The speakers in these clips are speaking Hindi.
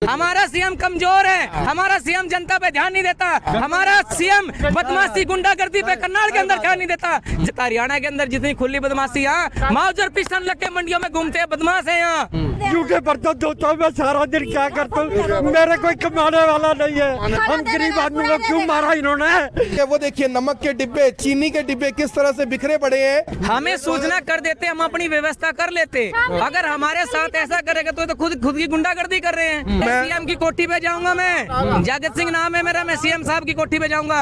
हमारा सीएम कमजोर है, हमारा सीएम जनता पे ध्यान नहीं देता, हमारा सीएम बदमाशी गुंडागर्दी पे करनाल के अंदर ध्यान नहीं देता। हरियाणा के अंदर जितनी खुली बदमाशी, यहाँ माउजर पिस्टन लग के मंडियों में घूमते हैं, बदमाश है यहाँ। झूठे बर्तन धोता हूँ मैं सारा दिन, क्या करता हूँ, मेरे कोई कमाने वाला नहीं है, हम गरीब आदमी को क्यों मारा इन्होंने। वो देखिए नमक के डिब्बे, चीनी के डिब्बे किस तरह से बिखरे पड़े हैं। हमें सूचना कर देते, हम अपनी व्यवस्था कर लेते। अगर हमारे साथ ऐसा करेगा तो खुद की गुंडागर्दी कर रहे हैं। सीएम की कोठी पे जाऊंगा मैं, जागत सिंह नाम है मेरा, मैं सीएम साहब की कोठी पे जाऊंगा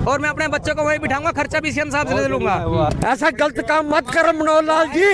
और मैं अपने बच्चों को वहीं बिठाऊंगा, खर्चा भी सीएम साहब से ले लूंगा। ऐसा गलत काम मत करो मनोहर लाल जी,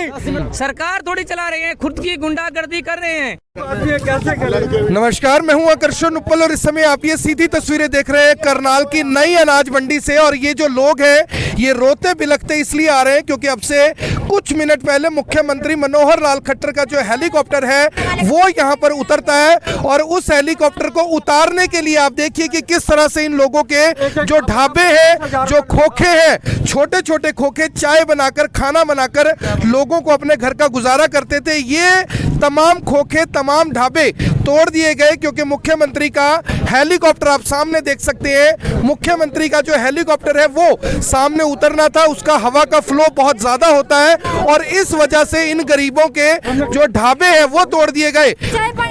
सरकार थोड़ी चला रही है, खुद की गुंडागर्दी कर रहे हैं। कैसे करेंगे। नमस्कार, मैं हूं आकर्षण उपल और इस समय आप ये सीधी तस्वीरें देख रहे हैं करनाल की नई अनाज मंडी से। और ये जो लोग हैं ये रोते बिलखते इसलिए आ रहे हैं क्योंकि अब से कुछ मिनट पहले मुख्यमंत्री मनोहर लाल खट्टर का जो हेलीकॉप्टर है वो यहाँ पर उतरता है। और उस हेलीकॉप्टर को उतारने के लिए आप देखिए कि किस तरह से इन लोगों के जो ढाबे हैं, जो खोखे हैं, छोटे छोटे खोखे, चाय बनाकर, खाना बनाकर लोगों को अपने घर का गुजारा करते थे, ये तमाम खोखे, तमाम ढाबे तोड़ दिए गए क्योंकि मुख्यमंत्री का हेलीकॉप्टर आप सामने देख सकते हैं। मुख्यमंत्री का जो हेलीकॉप्टर है वो सामने उतरना था, उसका हवा का फ्लो बहुत ज्यादा होता है और इस वजह से इन गरीबों के जो ढाबे हैं वो तोड़ दिए गए।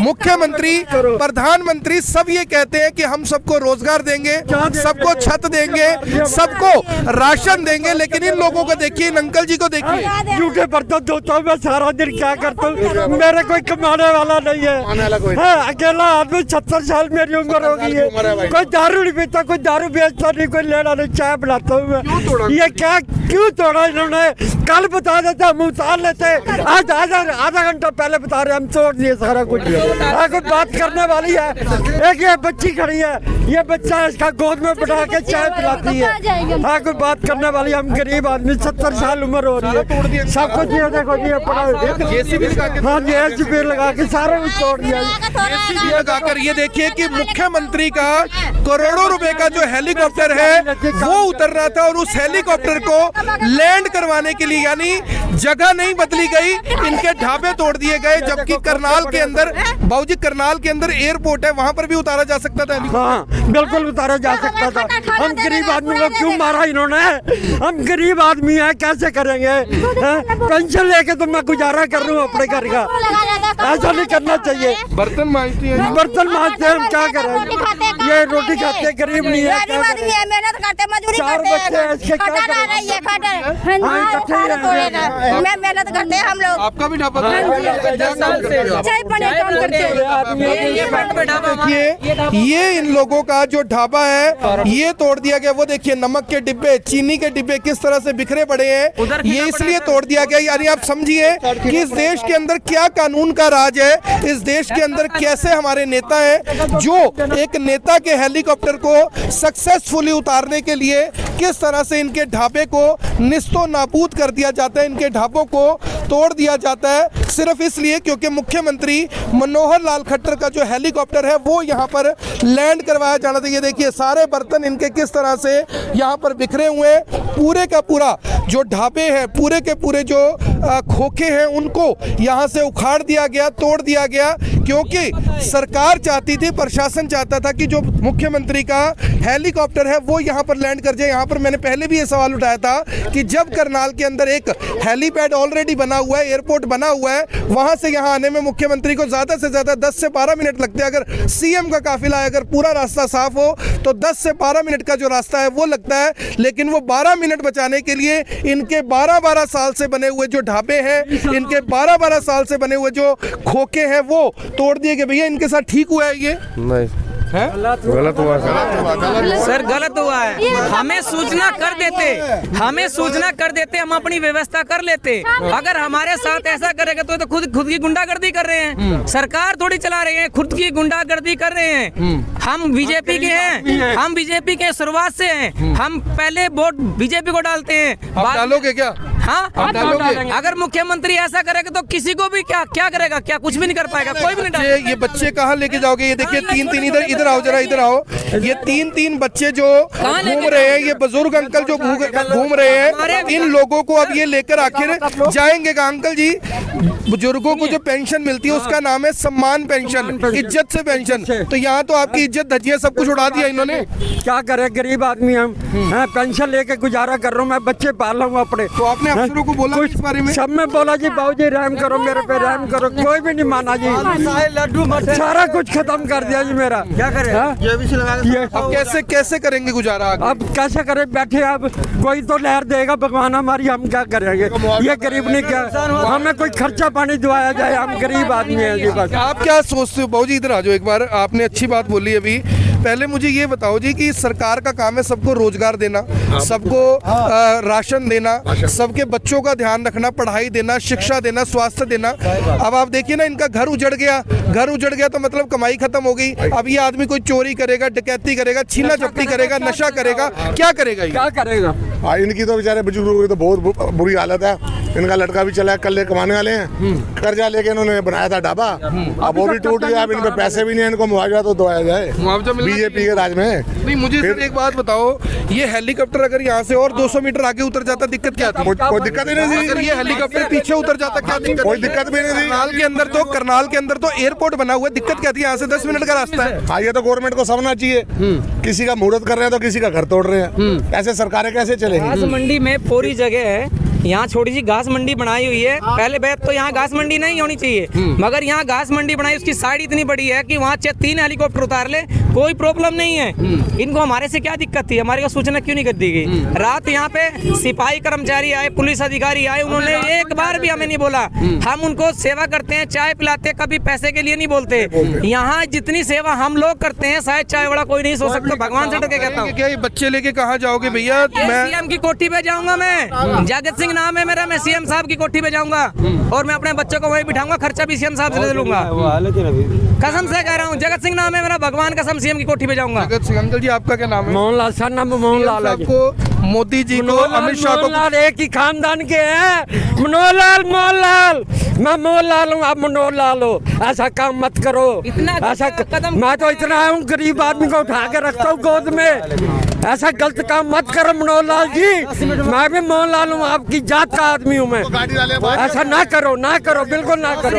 मुख्यमंत्री, प्रधानमंत्री सब ये कहते हैं कि हम सबको रोजगार देंगे, सबको छत देंगे, सबको राशन देंगे, लेकिन इन लोगों को देखिए, इन अंकल जी को देखिए। झूठे बर्तन धोता हूँ मैं सारा दिन, क्या करता हूँ, मेरे कोई कमाने वाला नहीं है। हाँ, अकेला आदमी, 70 साल मेरी उम्र हो गई है, कोई दारू नहीं पीता, कोई दारू बेचता नहीं, कोई लेना नहीं, चाय बनाता हूँ मैं। ये क्या क्यों तोड़ा इन्होंने? कल बता देते हम उतार लेते, आज आधा घंटा पहले बता रहे हम तोड़ दिए सारा कुछ। कोई बात करने वाली है? एक ये बच्ची खड़ी है, ये बच्चा इसका गोद में बैठा के चाय पिलाती है। हाँ, कोई बात करने वाली? हम गरीब आदमी, 70 साल उम्र हो रही है, सब कुछ ये देखो ये पड़ा। हाँ, जेसीबी लगा के सारा कुछ तोड़ दिया। जेसीबी लगाकर ये देखिए कि मुख्यमंत्री का करोड़ों रुपए का जो हेलीकॉप्टर है वो उतर रहा था और उस हेलीकॉप्टर को लैंड करवाने के लिए, यानी जगह नहीं बदली गई, इनके ढाबे तोड़ दिए गए। जबकि करनाल के अंदर, बाबूजी करनाल के अंदर एयरपोर्ट है, वहां पर भी उतारा जा सकता था। हाँ, बिल्कुल उतारा जा सकता था। हम गरीब आदमी को क्यों मारा इन्होंने? हम गरीब आदमी हैं, कैसे करेंगे? पेंशन लेके तो मैं गुजारा कर रहा हूँ अपने घर का, ऐसा नहीं करना चाहिए। बर्तन मांजती है, बर्तन मांजते हैं, हम क्या करें? ये रोटी खाते हैं, गरीब नहीं है, मेहनत करते, मजदूरी करते, मेहनत करते हैं हम लोग। आपका भी ढाबा? ये इन लोगों का जो ढाबा है ये तोड़ दिया गया। वो देखिए नमक के डिब्बे, चीनी के डिब्बे किस तरह से बिखरे पड़े हैं, ये इसलिए तोड़ दिया गया। यानी आप समझिए कि इस देश के अंदर क्या कानून का राज है, इस देश के अंदर कैसे हमारे नेता हैं, जो एक नेता के हेलीकॉप्टर को सक्सेसफुली उतारने के लिए किस तरह से इनके ढाबे को निस्तो नाबूद कर दिया जाता है, इनके ढाबों को तोड़ दिया जाता है, सिर्फ इसलिए क्योंकि मुख्यमंत्री मनोहर लाल खट्टर का जो हेलीकॉप्टर है वो यहाँ पर लैंड करवाया जाना था। ये देखिए सारे बर्तन इनके किस तरह से यहाँ पर बिखरे हुए हैं। पूरे का पूरा जो ढाबे हैं, पूरे के पूरे जो खोखे हैं, उनको यहाँ से उखाड़ दिया गया, तोड़ दिया गया, क्योंकि सरकार चाहती थी, प्रशासन चाहता था कि जो मुख्यमंत्री का हेलीकॉप्टर है वो यहाँ पर लैंड कर जाए। यहाँ पर मैंने पहले भी ये सवाल उठाया था कि जब करनाल के अंदर एक हेलीपैड ऑलरेडी बना हुआ है, एयरपोर्ट बना हुआ है, वहां से यहाँ आने में मुख्यमंत्री को ज्यादा से ज्यादा 10 से 12 मिनट लगते हैं। अगर सीएम का काफिला है, अगर पूरा रास्ता साफ हो तो 10 से 12 मिनट का जो रास्ता है वो लगता है, लेकिन वो 12 मिनट बचाने के लिए इनके 12-12 साल से बने हुए जो ढाबे हैं, इनके 12-12 साल से बने हुए जो खोखे हैं वो तोड़ दिए गए। भैया इनके साथ ठीक हुआ है ये? नहीं, गलत हुआ सर, गलत हुआ है। हमें सूचना कर देते, हमें सूचना कर देते, हम अपनी व्यवस्था कर लेते। अगर हमारे साथ ऐसा करेगा तो खुद की गुंडागर्दी कर रहे हैं। सरकार थोड़ी चला रही है, खुद की गुंडागर्दी कर रहे हैं। हम बीजेपी के हैं, हम बीजेपी के शुरुआत से हैं, हम पहले वोट बीजेपी को डालते हैं। आप डालोगे क्या? हाँ, डालोगे? अगर मुख्यमंत्री ऐसा करेगा तो किसी को भी क्या करेगा, क्या कुछ भी नहीं कर पाएगा, कोई भी नहीं डालेगा। ये बच्चे कहाँ लेके जाओगे? ये देखिए तीन इधर आओ जरा, इधर आओ। ये तीन बच्चे जो घूम रहे हैं, ये बुजुर्ग अंकल जो घूम रहे हैं, इन लोगों को अब ये लेकर आखिर जाएंगे का? अंकल जी, बुजुर्गों को जो पेंशन मिलती है उसका नाम है सम्मान पेंशन, इज्जत से पेंशन। तो यहाँ तो आपकी इज्जत धजिया सब कुछ उड़ा दिया इन्होंने। क्या करे, गरीब आदमी हम हैं, पेंशन लेके गुजारा कर रहा हूँ, मैं बच्चे पाल रहा हूँ अपने। तो आपने अफसरों को बोला इस बारे में? सब में बोला जी, बाबूजी रहम करो मेरे पे, रहम करो, कोई भी नहीं माना जी। सारा कुछ खत्म कर दिया जी मेरा। क्या करे? अब कैसे करेंगे गुजारा? अब कैसे करे, बैठे अब कोई तो लहर देगा भगवान हमारी, हम क्या करेंगे? ये गरीब ने क्या, हमें कोई खर्चा पानी दिवाया जाए, हम गरीब आदमी हैं जी बस। आप क्या सोचते हो? बाबूजी इधर आ जाओ एक बार, आपने अच्छी बात बोली अभी। पहले मुझे ये बताओ जी कि सरकार का काम है सबको रोजगार देना, सबको राशन देना, सबके बच्चों का ध्यान रखना, पढ़ाई देना, शिक्षा देना, स्वास्थ्य देना। अब आप देखिए ना, इनका घर उजड़ गया तो मतलब कमाई खत्म हो गई। अब ये आदमी कोई चोरी करेगा, डकैती करेगा, छीना झपटी करेगा, नशा करेगा, क्या करेगा? क्या करेगा? इनकी तो बेचारे बुजुर्गों की तो बहुत बुरी हालत है। इनका लड़का भी चला, कल कमाने वाले हैं, कर्जा लेके इन्होंने बनाया था ढाबा, अब वो भी टूट गया। अब इन पे पैसे भी नहीं, इनको मुआवजा तो दवाया जाए बीजेपी के राज में। नहीं, मुझे सिर्फ एक बात बताओ, ये हेलीकॉप्टर अगर यहाँ से और 200 मीटर आगे उतर जाता, दिक्कत क्या थी? कोई दिक्कत ही नहीं थी। अगर ये हेलीकॉप्टर पीछे उतर जाता, क्या दिक्कत? कोई दिक्कत भी नहीं थी। करनाल के अंदर तो एयरपोर्ट बना हुआ है, दिक्कत क्या थी? यहाँ से 10 मिनट का रास्ता है। हाँ, ये तो गवर्नमेंट को समझना चाहिए। किसी का मुहूर्त कर रहे हैं तो किसी का घर तोड़ रहे हैं, ऐसे सरकारें कैसे चलेंगी? घास मंडी में पूरी जगह है, यहाँ छोटी सी घास मंडी बनाई हुई है। पहले बात तो यहाँ घास मंडी नहीं होनी चाहिए, मगर यहाँ घास मंडी बनाई, उसकी साइड इतनी बड़ी है कि वहाँ 3 हेलीकॉप्टर उतार ले, कोई प्रॉब्लम नहीं है। इनको हमारे से क्या दिक्कत थी? हमारे को सूचना क्यों नहीं कर दी गई? रात यहाँ पे सिपाही कर्मचारी आए, पुलिस अधिकारी आए, उन्होंने एक बार भी हमें नहीं बोला। हम उनको सेवा करते हैं, चाय पिलाते, कभी पैसे के लिए नहीं बोलते। यहाँ जितनी सेवा हम लोग करते हैं, शायद चाय वाला कोई नहीं सोच सकता। भगवान से डर के कहता हूँ। क्या ये बच्चे लेके कहाँ जाओगे भैया? मैं सीएम की कोठी पे जाऊंगा, मैं जगत सिंह नाम है मेरा, मैं सीएम साहब की कोठी पे जाऊंगा और मैं अपने बच्चों को वहीं बिठाऊंगा, खर्चा भी सीएम साहब से ले लूंगा। कसम से कह रहा हूँ, जगत सिंह नाम है मेरा, भगवान कसम सीएम की कोठी पे जाऊंगा। जगत सिंह अंकल जी, आपका क्या नाम है? मोहनलाल, सर नाम मोहनलाल है। आपको मोदी जी को, अमित शाह को, मोहनलाल एक ही खानदान के हैं। मोहनलाल, मैं मोहनलाल हूँ, आप मनोहरलाल हो। ऐसा काम मत करो, ऐसा कदम। मैं तो इतना हूँ, गरीब आदमी को उठा के रखता हूँ गोद में। ऐसा गलत काम मत करो मनोहरलाल जी, मैं भी मोहनलाल हूँ, आपकी जात का आदमी हूँ मैं। ऐसा ना करो, बिल्कुल ना करो।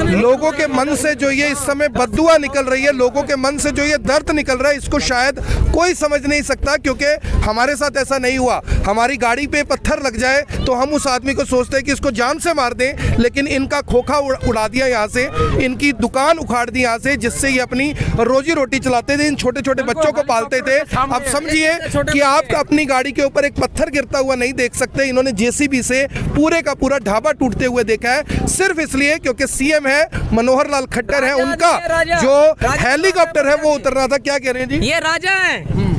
लोगों के मन से जो ये इस समय बद्दुआ निकल रही है, लोगों के मन से जो ये दर्द निकल रहा है, इसको शायद कोई समझ नहीं सकता, क्योंकि हमारे साथ ऐसा नहीं हुआ। हमारी गाड़ी पे पत्थर लग जाए तो हम उस आदमी को सोचते हैं कि इसको जान से मार दें, लेकिन इनका खोखा उड़ा दिया यहाँ से, इनकी दुकान उखाड़ दी यहाँ से, जिससे ये अपनी रोजी रोटी चलाते थे, इन छोटे छोटे बच्चों को पालते थे। अब समझिए कि आप अपनी गाड़ी के ऊपर एक पत्थर गिरता हुआ नहीं देख सकते। इन्होंने जेसीबी से पूरे का पूरा ढाबा टूटते हुए देखा है, सिर्फ इसलिए क्योंकि सीएम है, मनोहर लाल खट्टर है, उनका जो हेलीकॉप्टर है वो उतरना था। क्या कह रहे हैं जी? ये राजा है,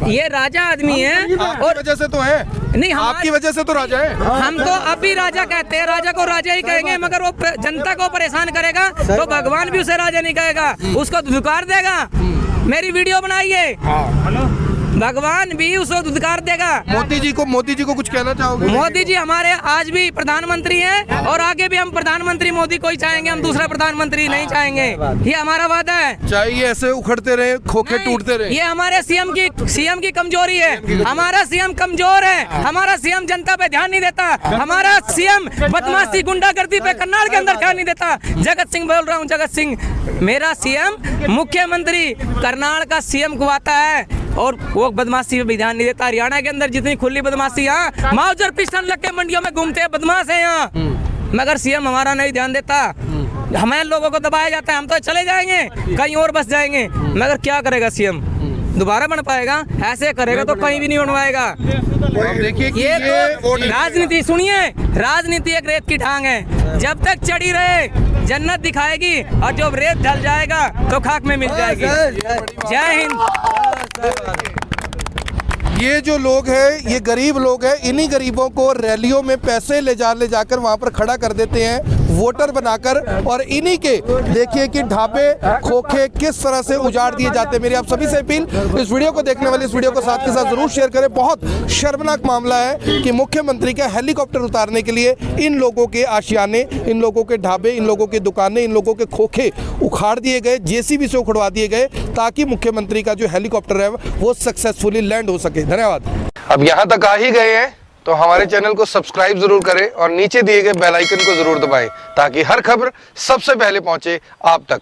ये राजा आदमी है, और वजह से तो है नहीं, आपकी वजह से तो राजा है। हम तो अब भी राजा कहते हैं, राजा को राजा ही कहेंगे, मगर वो जनता को परेशान करेगा तो भगवान भी उसे राजा नहीं कहेगा, उसको धुकार देगा। मेरी वीडियो बनाइए, भगवान भी उसको धुकार देगा। मोदी जी को कुछ कहना चाहोगे? मोदी जी हमारे आज भी प्रधानमंत्री हैं और आगे भी हम प्रधानमंत्री मोदी को ही चाहेंगे, हम दूसरा प्रधानमंत्री नहीं चाहेंगे। ये हमारा वादा है। चाहिए ऐसे उखड़ते रहे, खोखे टूटते रहे। ये हमारे सीएम की कमजोरी है। हमारा सीएम कमजोर है, हमारा सीएम जनता पे ध्यान नहीं देता, हमारा सीएम बदमाशी गुंडागर्दी पे करनाल के अंदर ध्यान नहीं देता। जगत सिंह बोल रहा हूँ, जगत सिंह मेरा सीएम, मुख्यमंत्री करनाल का सीएम खुआता है और वो बदमाशी पे भी ध्यान नहीं देता। हरियाणा के अंदर जितनी खुली बदमाशी, यहाँ माउजर पिस्टन लग के मंडियों में घूमते हैं, बदमाश है यहाँ, मगर सीएम हमारा नहीं ध्यान देता। हमें लोगों को दबाया जाता है, हम तो चले जाएंगे कहीं और बस जाएंगे, मगर क्या करेगा सीएम? दोबारा बन पाएगा? ऐसे करेगा तो कहीं भी नहीं बन पाएगा। देखिए ये तो राजनीति, सुनिए, राजनीति एक रेत की टांग है, जब तक चढ़ी रहे जन्नत दिखाएगी और जब रेत ढल जाएगा तो खाक में मिल जाएगी। जय हिंद। ये जो लोग हैं, ये गरीब लोग हैं, इन्हीं गरीबों को रैलियों में पैसे ले जाकर वहाँ पर खड़ा कर देते हैं, वोटर बनाकर, और इन्हीं के देखिए कि ढाबे खोखे किस तरह से उजाड़ दिए जाते हैं। मेरी आप सभी से अपील, इस वीडियो को देखने वाले इस वीडियो को साथ के साथ जरूर शेयर करें। बहुत शर्मनाक मामला है कि मुख्यमंत्री का हेलीकॉप्टर उतारने के लिए इन लोगों के आशियाने, इन लोगों के ढाबे, इन लोगों की दुकानें, इन लोगों के खोखे उखाड़ दिए गए, जेसीबी से उखड़वा दिए गए, ताकि मुख्यमंत्री का जो हेलीकॉप्टर है वो सक्सेसफुली लैंड हो सके। धन्यवाद। अब यहाँ तक आ ही गए हैं तो हमारे चैनल को सब्सक्राइब जरूर करें और नीचे दिए गए बेल आइकन को जरूर दबाएं ताकि हर खबर सबसे पहले पहुंचे आप तक।